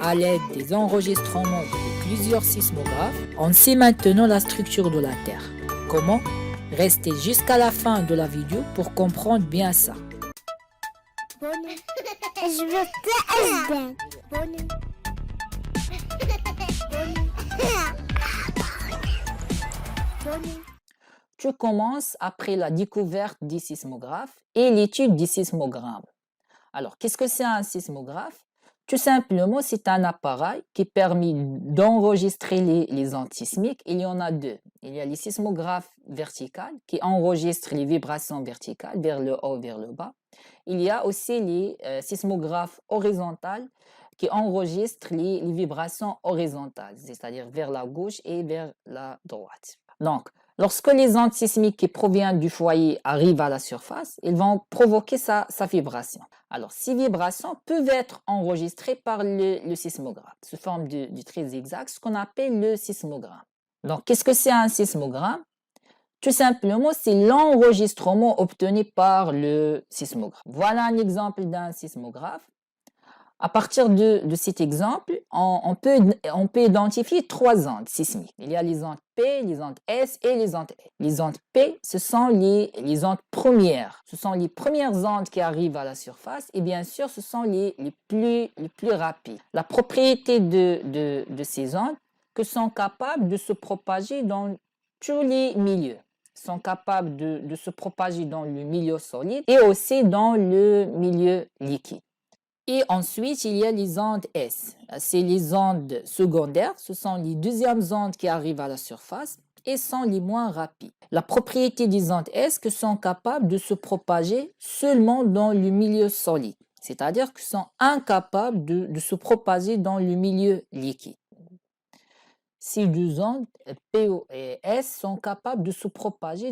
À l'aide des enregistrements de plusieurs sismographes, on sait maintenant la structure de la Terre. Comment? Restez jusqu'à la fin de la vidéo pour comprendre bien ça. Je veux pas. Tu commences après la découverte des sismographes et l'étude des sismogrammes. Alors, qu'est-ce que c'est un sismographe? Tout simplement, c'est un appareil qui permet d'enregistrer les ondes sismiques. Il y en a deux. Il y a les sismographes verticaux qui enregistrent les vibrations verticales vers le haut, vers le bas. Il y a aussi les sismographes horizontaux qui enregistrent les vibrations horizontales, c'est-à-dire vers la gauche et vers la droite. Donc, lorsque les ondes sismiques qui proviennent du foyer arrivent à la surface, ils vont provoquer sa vibration. Alors, ces vibrations peuvent être enregistrées par le sismographe sous forme de traits zigzags, ce qu'on appelle le sismogramme. Donc, qu'est-ce que c'est un sismogramme? Tout simplement, c'est l'enregistrement obtenu par le sismographe. Voilà un exemple d'un sismographe. À partir de cet exemple, on peut identifier trois ondes sismiques. Il y a les ondes P, les ondes S et les ondes L. Les ondes P, ce sont les ondes premières. Ce sont les premières ondes qui arrivent à la surface et bien sûr, ce sont les plus rapides. La propriété de ces ondes, que sont capables de se propager dans tous les milieux. Sont capables de se propager dans le milieu solide et aussi dans le milieu liquide. Et ensuite, il y a les ondes S. C'est les ondes secondaires. Ce sont les deuxièmes ondes qui arrivent à la surface et sont les moins rapides. La propriété des ondes S que sont capables de se propager seulement dans le milieu solide, c'est-à-dire qu'ils sont incapables de se propager dans le milieu liquide. Ces deux ondes, P et S, sont capables de se propager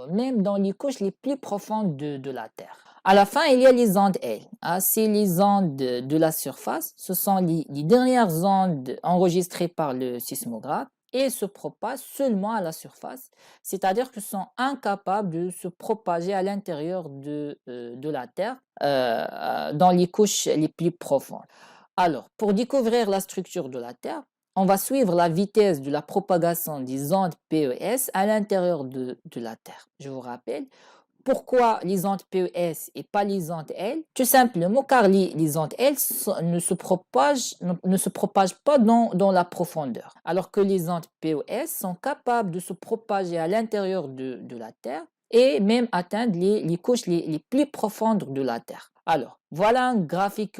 même dans les couches les plus profondes de la Terre. À la fin, il y a les ondes L. C'est les ondes de la surface. Ce sont les dernières ondes enregistrées par le sismographe et se propagent seulement à la surface, c'est-à-dire qu'ils sont incapables de se propager à l'intérieur de la Terre dans les couches les plus profondes. Alors, pour découvrir la structure de la Terre, on va suivre la vitesse de la propagation des ondes PES à l'intérieur de la Terre. Je vous rappelle, pourquoi les ondes PES et pas les ondes L? Tout simplement car les ondes L ne se propagent pas dans la profondeur, alors que les ondes PES sont capables de se propager à l'intérieur de la Terre et même atteindre les couches les plus profondes de la Terre. Alors, voilà un graphique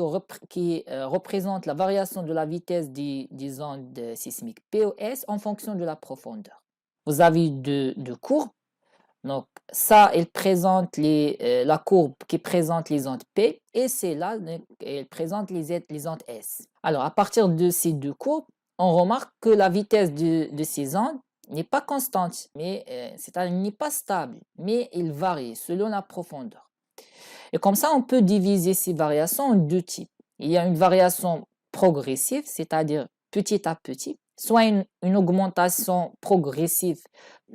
qui représente la variation de la vitesse des ondes sismiques PES en fonction de la profondeur. Vous avez deux courbes. Donc, ça, elle présente la courbe qui présente les ondes P et celle-là, elle présente les ondes S. Alors, à partir de ces deux courbes, on remarque que la vitesse de ces ondes n'est pas constante, mais c'est-à-dire n'est pas stable, mais elle varie selon la profondeur. Et comme ça, on peut diviser ces variations en deux types. Il y a une variation progressive, c'est-à-dire petit à petit, soit une augmentation progressive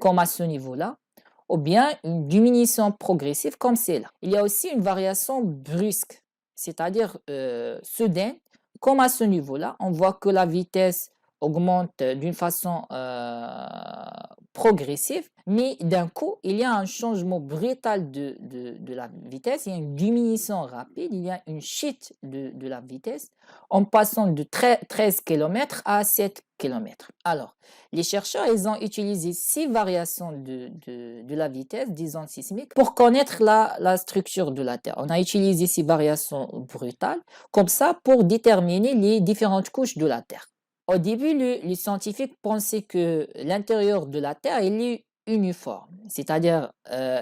comme à ce niveau-là, ou bien une diminution progressive comme celle-là. Il y a aussi une variation brusque, c'est-à-dire soudaine, comme à ce niveau-là. On voit que la vitesse augmente d'une façon progressive, mais d'un coup, il y a un changement brutal de la vitesse, il y a une diminution rapide, il y a une chute de la vitesse en passant de 13 km à 7 km. Alors, les chercheurs, ils ont utilisé 6 variations de la vitesse des ondes sismiques pour connaître la structure de la Terre. On a utilisé ces variations brutales comme ça pour déterminer les différentes couches de la Terre. Au début, les scientifiques pensaient que l'intérieur de la Terre il est uniforme, c'est-à-dire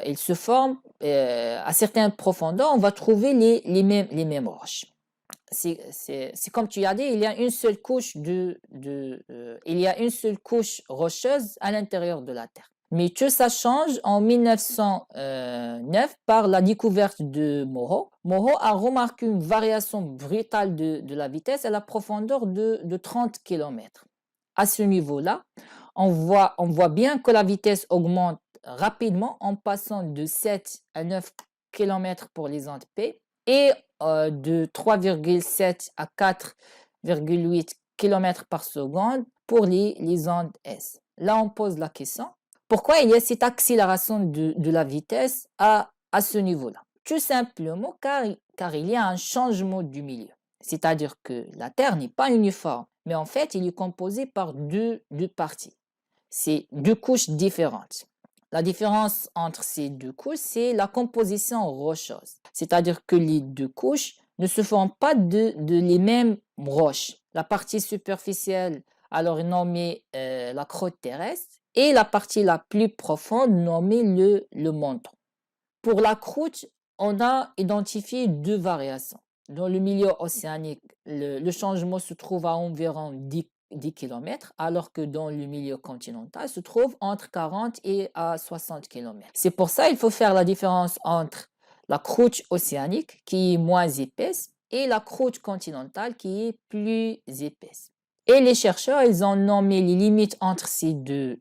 il se forme à certaines profondeurs, on va trouver les mêmes roches. C'est comme tu as dit, il y a une seule couche rocheuse à l'intérieur de la Terre. Mais tout ça change en 1909 par la découverte de Moreau. Moreau a remarqué une variation brutale de la vitesse à la profondeur de 30 km. À ce niveau-là, on voit bien que la vitesse augmente rapidement en passant de 7 à 9 km pour les ondes P et de 3,7 à 4 1,8 km par seconde pour les ondes S. Là, on pose la question, pourquoi il y a cette accélération de la vitesse à ce niveau-là? Tout simplement car il y a un changement du milieu. C'est-à-dire que la Terre n'est pas uniforme, mais en fait, il est composé par deux parties. C'est deux couches différentes. La différence entre ces deux couches, c'est la composition rocheuse. C'est-à-dire que les deux couches ne se forment pas de les mêmes roches. La partie superficielle, alors nommée la croûte terrestre, et la partie la plus profonde, nommée le manteau. Pour la croûte, on a identifié deux variations. Dans le milieu océanique, le changement se trouve à environ 10 km, alors que dans le milieu continental se trouve entre 40 et 60 km. C'est pour ça qu'il faut faire la différence entre la croûte océanique qui est moins épaisse et la croûte continentale qui est plus épaisse. Et les chercheurs, ils ont nommé les limites entre ces deux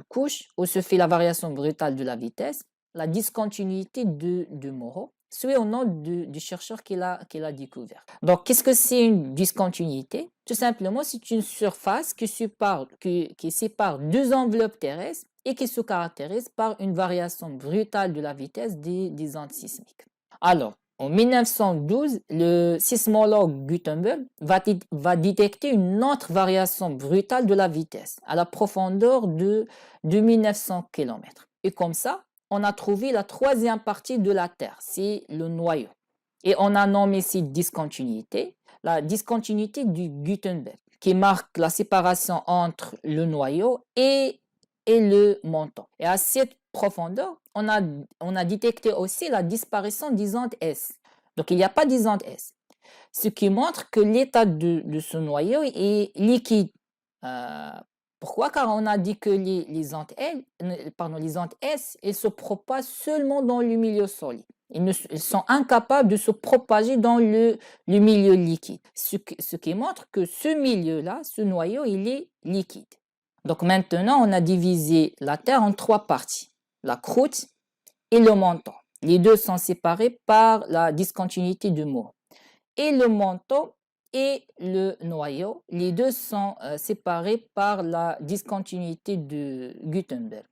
couches, où se fait la variation brutale de la vitesse, la discontinuité de Moreau, c'est au nom du chercheur qui l'a découvert. Donc, qu'est-ce que c'est une discontinuité? Tout simplement, c'est une surface qui sépare deux enveloppes terrestres et qui se caractérise par une variation brutale de la vitesse des ondes sismiques. Alors, en 1912, le sismologue Gutenberg va détecter une autre variation brutale de la vitesse à la profondeur de 2900 km. Et comme ça, on a trouvé la troisième partie de la Terre, c'est le noyau. Et on a nommé cette discontinuité la discontinuité du Gutenberg, qui marque la séparation entre le noyau et le manteau. Et à cette profondeur, on a détecté aussi la disparition des ondes S. Donc, il n'y a pas des ondes S. Ce qui montre que l'état de ce noyau est liquide. Pourquoi? Car on a dit que les ondes S, elles se propagent seulement dans le milieu solide. Ils sont incapables de se propager dans le milieu liquide. Ce qui montre que ce milieu-là, ce noyau, il est liquide. Donc maintenant, on a divisé la Terre en trois parties, la croûte et le manteau. Les deux sont séparés par la discontinuité de Moore. Et le manteau et le noyau, les deux sont séparés par la discontinuité de Gutenberg.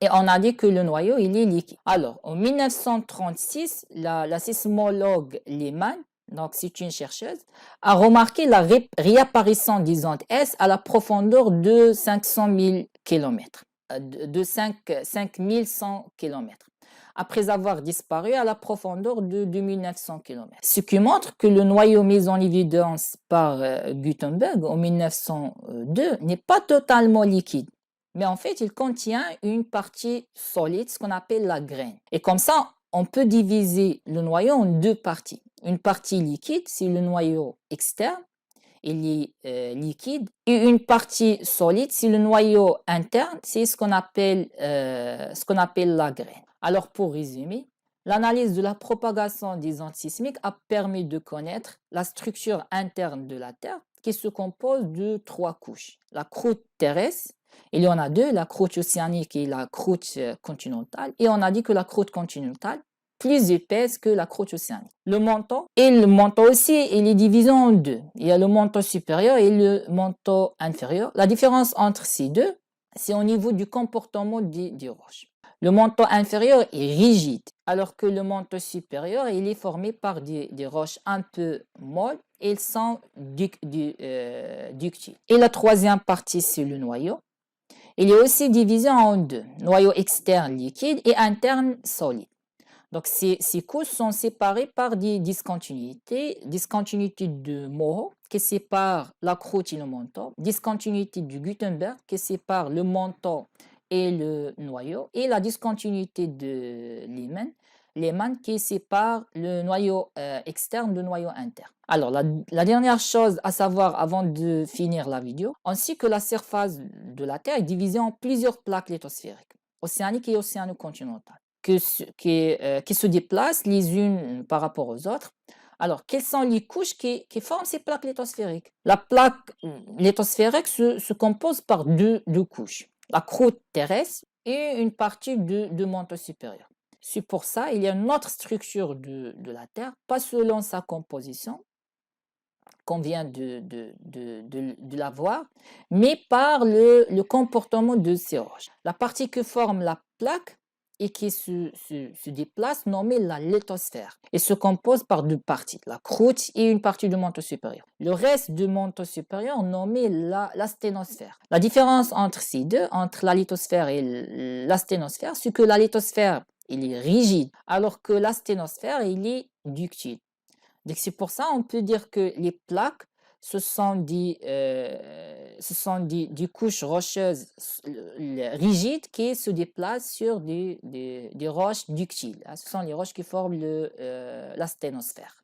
Et on a dit que le noyau, il est liquide. Alors, en 1936, la sismologue Lehmann, donc c'est une chercheuse, a remarqué la réapparition des ondes S à la profondeur de 500 000 km, de 5100 km, après avoir disparu à la profondeur de 2900 km. Ce qui montre que le noyau mis en évidence par Gutenberg en 1902 n'est pas totalement liquide. Mais en fait, il contient une partie solide, ce qu'on appelle la graine. Et comme ça, on peut diviser le noyau en deux parties. Une partie liquide, c'est le noyau externe, il est liquide. Et une partie solide, c'est le noyau interne, c'est ce qu'on appelle la graine. Alors, pour résumer, l'analyse de la propagation des ondes sismiques a permis de connaître la structure interne de la Terre qui se compose de trois couches. La croûte terrestre, il y en a deux, la croûte océanique et la croûte continentale. Et on a dit que la croûte continentale plus épaisse que la croûte océanique. Le manteau aussi, il est divisé en deux. Il y a le manteau supérieur et le manteau inférieur. La différence entre ces deux, c'est au niveau du comportement des roches. Le manteau inférieur est rigide, alors que le manteau supérieur, il est formé par des roches un peu molles et ils sont ductiles. Et la troisième partie, c'est le noyau. Il est aussi divisé en deux, noyau externe liquide et interne solide. Donc, ces couches sont séparées par des discontinuités. Discontinuité de Moreau qui sépare la croûte et le manteau. Discontinuité du Gutenberg qui sépare le manteau et le noyau. Et la discontinuité de Lehmann qui sépare le noyau externe du noyau interne. Alors, la dernière chose à savoir avant de finir la vidéo, ainsi que la surface de la Terre est divisée en plusieurs plaques lithosphériques, océaniques et océano-continentales, qui se déplacent les unes par rapport aux autres. Alors, quelles sont les couches qui forment ces plaques lithosphériques? La plaque lithosphérique se compose par deux couches, la croûte terrestre et une partie de manteau supérieur. C'est pour ça il y a une autre structure de la Terre, pas selon sa composition, qu'on vient de la voir, mais par le comportement de ces roches. La partie que forme la plaque et qui se déplace, nommée la lithosphère, et se compose par deux parties, la croûte et une partie du manteau supérieur. Le reste du manteau supérieur, nommé la sténosphère. La différence entre ces deux, entre la lithosphère et la sténosphère, c'est que la lithosphère, il est rigide, alors que la sténosphère, il est ductile. Donc c'est pour ça on peut dire que les plaques, ce sont des couches rocheuses rigides qui se déplacent sur des roches ductiles. Ce sont les roches qui forment la sténosphère.